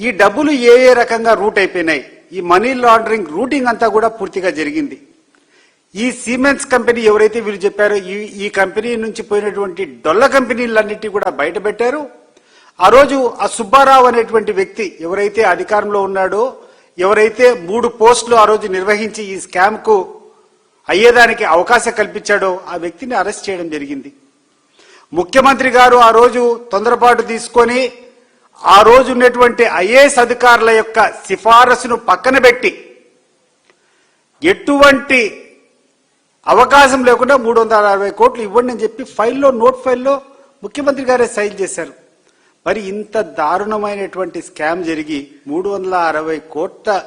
ఈ డబ్బులు ఏ రకంగా రూట్ అయిపోయినాయి, ఈ మనీ లాండరింగ్ రూటింగ్ అంతా కూడా పూర్తిగా జరిగింది. ఈ సిమెంట్స్ కంపెనీ ఎవరైతే వీళ్ళు చెప్పారో ఈ కంపెనీ నుంచి పోయినటువంటి డొల్ల కంపెనీలన్నిటి కూడా బయట పెట్టారు. ఆ రోజు ఆ సుబ్బారావు అనేటువంటి వ్యక్తి ఎవరైతే అధికారంలో ఉన్నాడో, ఎవరైతే 3 పోస్టులు ఆ రోజు నిర్వహించి ఈ స్కామ్ కు అయ్యేదానికి అవకాశం కల్పించాడో ఆ వ్యక్తిని అరెస్ట్ చేయడం జరిగింది. ముఖ్యమంత్రి గారు ఆ రోజు తొందరపాటు తీసుకొని ఆ రోజు ఉన్నటువంటి ఐఏఎస్ అధికారుల యొక్క సిఫారసును పక్కన పెట్టి ఎటువంటి అవకాశం లేకుండా 360 కోట్లు ఇవ్వండి అని చెప్పి నోట్ ఫైల్లో ముఖ్యమంత్రి గారే సైన్ చేశారు. మరి ఇంత దారుణమైనటువంటి స్కామ్ జరిగి 360 కోట్ల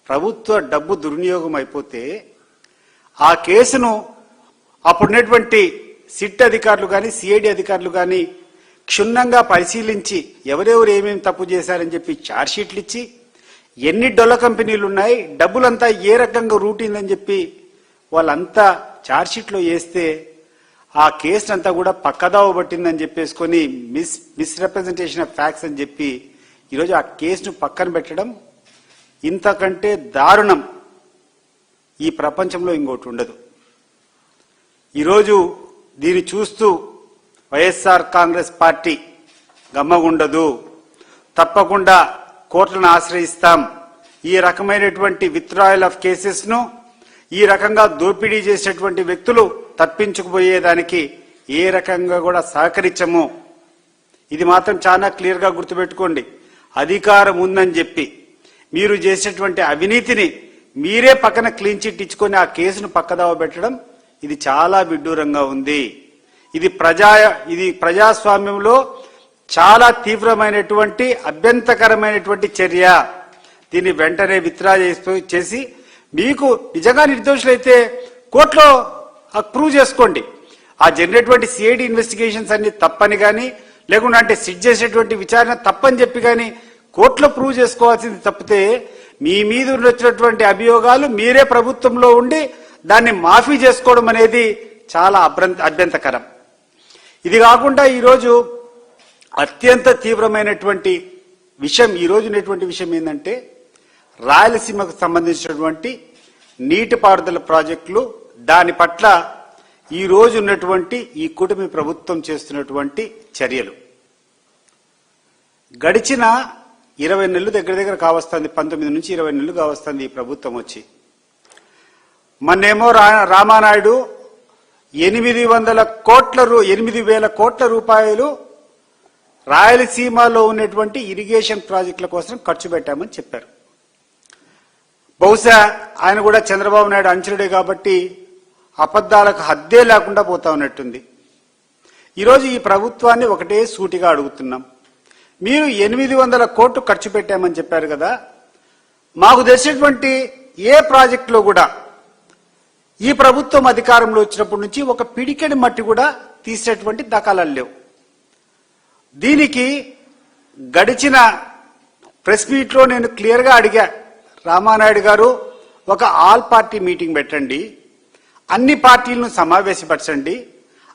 ప్రభుత్వ డబ్బు దుర్వినియోగం అయిపోతే ఆ కేసును అప్పుడున్నటువంటి సిట్ అధికారులు కానీ సిఐడి అధికారులు కానీ క్షుణ్ణంగా పరిశీలించి ఎవరెవరు ఏమేమి తప్పు చేశారని చెప్పి ఛార్జ్షీట్లు ఇచ్చి ఎన్ని డొల్ల కంపెనీలు ఉన్నాయి, డబ్బులంతా ఏ రకంగా రూటిందని చెప్పి వాళ్ళంతా ఛార్జ్షీట్లో వేస్తే ఆ కేసునంతా కూడా పక్కదావ పట్టిందని చెప్పేసుకొని మిస్రిప్రజెంటేషన్ ఆఫ్ ఫ్యాక్ట్స్ అని చెప్పి ఈరోజు ఆ కేసును పక్కన పెట్టడం ఇంతకంటే దారుణం ఈ ప్రపంచంలో ఇంకోటి ఉండదు. ఈరోజు దీన్ని చూస్తూ వైఎస్ఆర్ కాంగ్రెస్ పార్టీ గమ్మగుండదు, తప్పకుండా కోర్టులను ఆశ్రయిస్తాం. ఈ రకమైనటువంటి విత్డ్రాయల్ ఆఫ్ కేసెస్ ను, ఈ రకంగా దోపిడీ చేసేటువంటి వ్యక్తులు తప్పించుకుపోయేదానికి ఏ రకంగా కూడా సహకరించము. ఇది మాత్రం చాలా క్లియర్ గా గుర్తుపెట్టుకోండి. అధికారం ఉందని చెప్పి మీరు చేసేటువంటి అవినీతిని మీరే పక్కన క్లీన్ చిట్ ఇచ్చుకొని ఆ కేసును పక్కదావ పెట్టడం ఇది చాలా విడ్డూరంగా ఉంది. ఇది ప్రజాస్వామ్యంలో చాలా తీవ్రమైనటువంటి అభ్యంతరకరమైనటువంటి చర్య. దీన్ని వెంటనే విత్డ్రా చేసి మీకు నిజంగా నిర్దోషులైతే కోర్టులో ప్రూవ్ చేసుకోండి. ఆ జరిగినటువంటి సిఐడి ఇన్వెస్టిగేషన్స్ అన్ని తప్పని కానీ, లేకుండా అంటే సిట్ చేసేటువంటి విచారణ తప్పని చెప్పి కానీ కోర్టులో ప్రూవ్ చేసుకోవాల్సింది తప్పితే మీ మీద వచ్చినటువంటి అభియోగాలు మీరే ప్రభుత్వంలో ఉండి దాన్ని మాఫీ చేసుకోవడం అనేది చాలా అభ్యంతరకరం. ఇది కాకుండా ఈరోజు అత్యంత తీవ్రమైనటువంటి విషయం ఉన్నటువంటి విషయం ఏంటంటే రాయలసీమకు సంబంధించినటువంటి నీటిపారుదల ప్రాజెక్టులు, దాని పట్ల ఈ రోజు ఉన్నటువంటి ఈ కూటమి ప్రభుత్వం చేస్తున్నటువంటి చర్యలు. గడిచిన 20 నెలలు దగ్గర కావస్తుంది, 19 నుంచి 20 నెలలు కావస్తుంది ఈ ప్రభుత్వం వచ్చి. మొన్నేమో రామానాయుడు 8,000 కోట్ల రూపాయలు రాయలసీమలో ఉన్నటువంటి ఇరిగేషన్ ప్రాజెక్టుల కోసం ఖర్చు పెట్టామని చెప్పారు. బహుశా ఆయన కూడా చంద్రబాబు నాయుడు అంచనుడే కాబట్టి అబద్ధాలకు హద్దే లేకుండా పోతా ఉన్నట్టుంది. ఈరోజు ఈ ప్రభుత్వాన్ని ఒకటే సూటిగా అడుగుతున్నాం. మీరు 800 కోట్లు ఖర్చు పెట్టామని చెప్పారు కదా, మాకు తెలిసినటువంటి ఏ ప్రాజెక్టులో కూడా ఈ ప్రభుత్వం అధికారంలో వచ్చినప్పటి నుంచి ఒక పిడికెడి మట్టి కూడా తీసేటువంటి దాఖలాలు లేవు. దీనికి గడిచిన ప్రెస్ మీట్లో నేను క్లియర్గా అడిగా, రామానాయుడు గారు ఒక ఆల్ పార్టీ మీటింగ్ పెట్టండి, అన్ని పార్టీలను సమావేశపరచండి,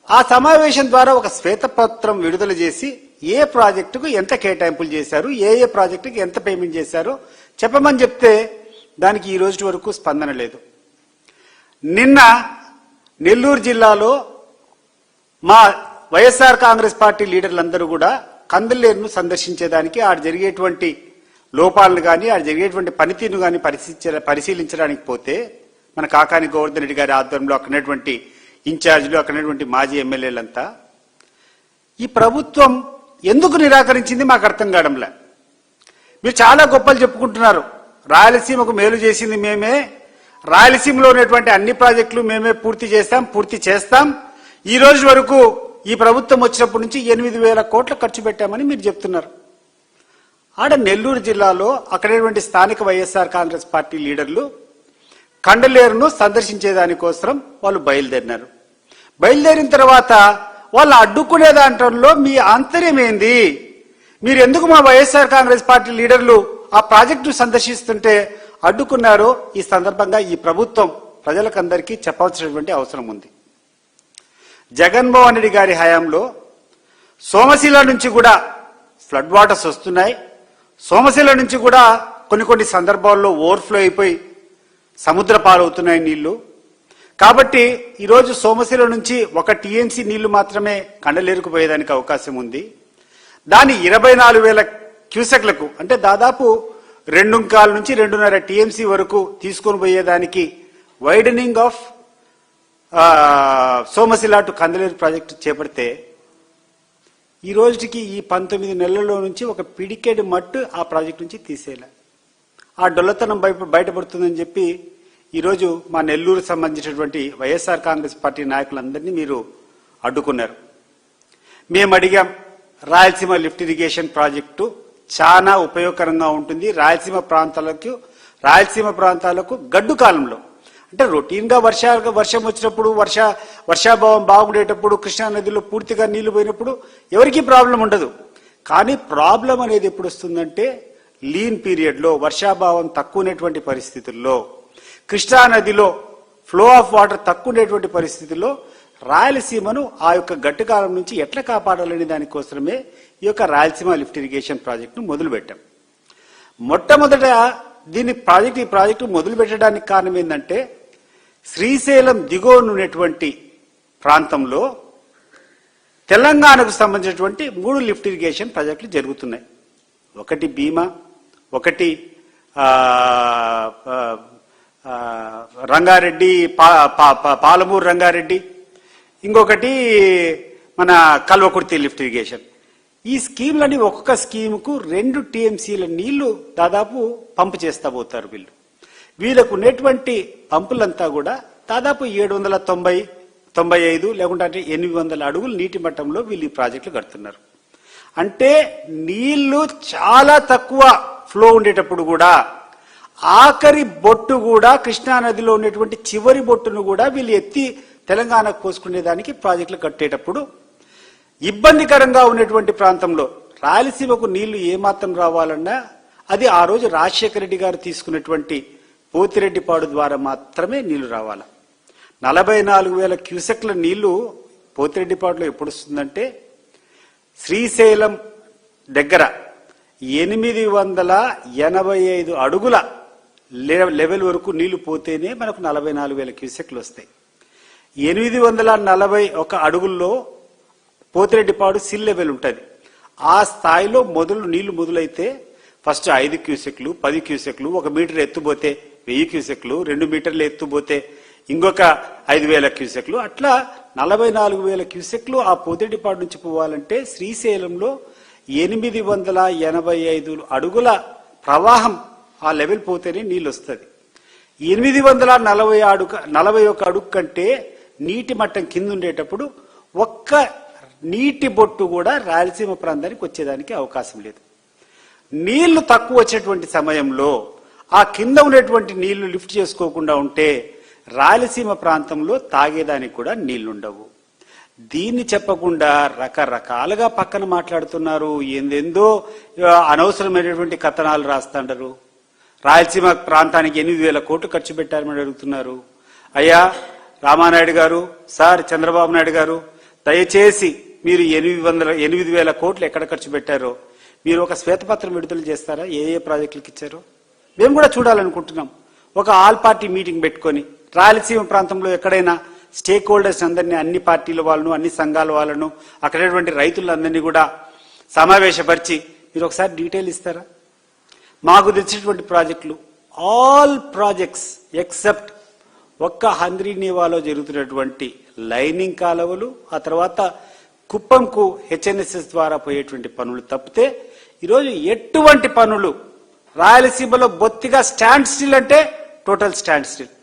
ఆ సమావేశం ద్వారా ఒక శ్వేతపత్రం విడుదల చేసి ఏ ప్రాజెక్టుకు ఎంత కేటాయింపులు చేశారు, ఏ ప్రాజెక్టుకు ఎంత పేమెంట్ చేశారో చెప్పమని చెప్తే దానికి ఈ రోజు వరకు స్పందన లేదు. నిన్న నెల్లూరు జిల్లాలో మా వైఎస్ఆర్ కాంగ్రెస్ పార్టీ లీడర్లందరూ కూడా కందులేరును సందర్శించేదానికి ఆడ జరిగేటువంటి లోపాలను కానీ ఆడ జరిగేటువంటి పనితీరును కానీ పరిశీలించడానికి పోతే మన కాకాని గోవర్ధన్ రెడ్డి గారి ఆధ్వర్యంలో అక్కడటువంటి ఇన్ఛార్జీలు, అక్కడటువంటి మాజీ ఎమ్మెల్యేలంతా ఈ ప్రభుత్వం ఎందుకు నిరాకరించింది మాకు అర్థం కావడంలే. మీరు చాలా గొప్పలు చెప్పుకుంటున్నారు, రాయలసీమకు మేలు చేసింది మేమే, రాయలసీమలో ఉన్నటువంటి అన్ని ప్రాజెక్టులు మేమే పూర్తి చేస్తాం. ఈ రోజు వరకు ఈ ప్రభుత్వం వచ్చినప్పటి నుంచి 8,000 కోట్లు ఖర్చు పెట్టామని మీరు చెప్తున్నారు. ఆడ నెల్లూరు జిల్లాలో అక్కడటువంటి స్థానిక వైఎస్ఆర్ కాంగ్రెస్ పార్టీ లీడర్లు కండలేరును సందర్శించేదానికోసం వాళ్ళు బయలుదేరినారు. బయలుదేరిన తర్వాత వాళ్ళు అడ్డుకునే దాంట్లో మీ ఆంతర్యం ఏంది? మీరు ఎందుకు మా వైఎస్ఆర్ కాంగ్రెస్ పార్టీ లీడర్లు ఆ ప్రాజెక్టు సందర్శిస్తుంటే అడ్డుకున్నారో ఈ సందర్భంగా ఈ ప్రభుత్వం ప్రజలకందరికీ చెప్పాల్సినటువంటి అవసరం ఉంది. జగన్మోహన్ రెడ్డి గారి హయాంలో సోమశిల నుంచి కూడా ఫ్లడ్ వాటర్స్ వస్తున్నాయి. సోమశిల నుంచి కూడా కొన్ని సందర్భాల్లో ఓవర్ఫ్లో అయిపోయి సముద్ర పాలవుతున్నాయి నీళ్లు. కాబట్టి ఈరోజు సోమశిల నుంచి ఒక టీఎంసీ నీళ్లు మాత్రమే కండలేరుకుపోయేదానికి అవకాశం ఉంది. దాని 24,000 క్యూసెక్లకు అంటే దాదాపు 2.25 నుంచి 2.5 టీఎంసీ వరకు తీసుకొని పోయేదానికి widening of Somasila to Kandaleru project చేపడితే ఈ రోజుకి ఈ 19 నెలల్లో నుంచి ఒక పిడికెడు మట్టు ఆ ప్రాజెక్టు నుంచి తీసేయాలి. ఆ డొల్లతనం బయటపడుతుందని చెప్పి ఈరోజు మా నెల్లూరు సంబంధించినటువంటి వైఎస్ఆర్ కాంగ్రెస్ పార్టీ నాయకులందరినీ మీరు అడ్డుకున్నారు. మేము అడిగాం, రాయలసీమ లిఫ్ట్ ఇరిగేషన్ ప్రాజెక్టు చాలా ఉపయోగకరంగా ఉంటుంది రాయలసీమ ప్రాంతాలకు గడ్డు కాలంలో. అంటే రొటీన్గా వర్షం వచ్చినప్పుడు వర్షాభావం బాగుండేటప్పుడు కృష్ణా నదిలో పూర్తిగా నీళ్లు పోయినప్పుడు ఎవరికీ ప్రాబ్లం ఉండదు. కానీ ప్రాబ్లం అనేది ఎప్పుడు వస్తుందంటే లీన్ పీరియడ్లో, వర్షాభావం తక్కువ ఉన్నటువంటి పరిస్థితుల్లో, కృష్ణా నదిలో ఫ్లో ఆఫ్ వాటర్ తక్కువ ఉండేటువంటి పరిస్థితుల్లో రాయలసీమను ఆ యొక్క గడ్డు కాలం నుంచి ఎట్లా కాపాడాలనే దానికోసమే ఈ యొక్క రాయలసీమ లిఫ్ట్ ఇరిగేషన్ ప్రాజెక్టును మొదలుపెట్టాం. మొట్టమొదట ఈ ప్రాజెక్టు మొదలు పెట్టడానికి కారణం ఏంటంటే శ్రీశైలం దిగువనున్నటువంటి ప్రాంతంలో తెలంగాణకు సంబంధించినటువంటి 3 లిఫ్ట్ ఇరిగేషన్ ప్రాజెక్టులు జరుగుతున్నాయి. ఒకటి భీమా, ఒకటి రంగారెడ్డి పాలమూరు రంగారెడ్డి, ఇంకొకటి మన కల్వకుర్తి లిఫ్ట్ ఇరిగేషన్. ఈ స్కీమ్లని ఒక్కొక్క స్కీముకు 2 టీఎంసీల నీళ్లు దాదాపు పంపు చేస్తా పోతారు వీళ్ళు. వీళ్ళకు ఉన్నటువంటి పంపులంతా కూడా దాదాపు 795 లేకుంటే 800 అడుగులు నీటి మట్టంలో వీళ్ళు ఈ ప్రాజెక్టులు కడుతున్నారు. అంటే నీళ్లు చాలా తక్కువ ఫ్లో ఉండేటప్పుడు కూడా ఆఖరి బొట్టు కూడా కృష్ణా నదిలో ఉన్నటువంటి చివరి బొట్టును కూడా వీళ్ళు ఎత్తి తెలంగాణకు పోసుకునేదానికి ప్రాజెక్టులు కట్టేటప్పుడు ఇబ్బందికరంగా ఉన్నటువంటి ప్రాంతంలో రాయలసీమకు నీళ్లు ఏమాత్రం రావాలన్నా అది ఆ రోజు రాజశేఖర రెడ్డి గారు తీసుకున్నటువంటి పోతిరెడ్డిపాడు ద్వారా మాత్రమే నీళ్లు రావాలి. 44,000 క్యూసెక్ల నీళ్లు పోతిరెడ్డిపాడులో ఎప్పుడు వస్తుందంటే శ్రీశైలం దగ్గర 885 అడుగుల లెవెల్ వరకు నీళ్లు పోతేనే మనకు 44,000 క్యూసెక్లు వస్తాయి. 841 అడుగుల్లో పోతిరెడ్డిపాడు సిల్ లెవెల్ ఉంటుంది. ఆ స్థాయిలో నీళ్లు మొదలైతే ఫస్ట్ 5 క్యూసెక్లు, 10 క్యూసెక్లు, 1 మీటర్ ఎత్తుపోతే 1000 క్యూసెక్లు, 2 మీటర్లు ఎత్తుపోతే ఇంకొక 5,000 క్యూసెక్లు, అట్లా 44,000 క్యూసెక్లు ఆ పోతిరెడ్డిపాడు నుంచి పోవాలంటే శ్రీశైలంలో 885 అడుగుల ప్రవాహం ఆ లెవెల్ పోతేనే నీళ్ళు వస్తుంది. 841 అడుగు కంటే నీటి మట్టం కింద ఉండేటప్పుడు ఒక్క నీటి బొట్టు కూడా రాయలసీమ ప్రాంతానికి వచ్చేదానికి అవకాశం లేదు. నీళ్లు తక్కువ వచ్చేటువంటి సమయంలో ఆ కింద ఉండేటువంటి నీళ్లు లిఫ్ట్ చేసుకోకుండా ఉంటే రాయలసీమ ప్రాంతంలో తాగేదానికి కూడా నీళ్లుండవు. దీన్ని చెప్పకుండా రకరకాలుగా పక్కన మాట్లాడుతున్నారు. ఏందేందో అనవసరమైనటువంటి కథనాలు రాస్తుంటారు. రాయలసీమ ప్రాంతానికి 8,000 కోట్లు ఖర్చు పెట్టారని అడుగుతున్నారు. అయ్యా రామానాయుడు గారు, సార్ చంద్రబాబు నాయుడు గారు, దయచేసి మీరు 8,000 కోట్లు ఎక్కడ ఖర్చు పెట్టారో మీరు ఒక శ్వేతపత్రం విడుదల చేస్తారా? ఏ ప్రాజెక్టులకు ఇచ్చారో మేము కూడా చూడాలనుకుంటున్నాం. ఒక ఆల్ పార్టీ మీటింగ్ పెట్టుకొని రాయలసీమ ప్రాంతంలో ఎక్కడైనా స్టేక్ హోల్డర్స్ అందరినీ, అన్ని పార్టీల వాళ్ళను, అన్ని సంఘాల వాళ్ళను, అక్కడటువంటి రైతులందరినీ కూడా సమావేశపరిచి మీరు ఒకసారి డీటెయిల్ ఇస్తారా? మాకు తెలిసినటువంటి ప్రాజెక్టులు ఆల్ ప్రాజెక్ట్స్ ఎక్సెప్ట్ ఒక్క హంద్రీనేవాలో జరుగుతున్నటువంటి లైనింగ్ కాలువలు, ఆ తర్వాత కుప్పంకు హెచ్ఎన్ఎస్ఎస్ ద్వారా పోయేటువంటి పనులు తప్పితే ఈరోజు ఎటువంటి పనులు రాయలసీమలో బొత్తిగా స్టాండ్ స్టిల్ అంటే టోటల్ స్టాండ్ స్టిల్.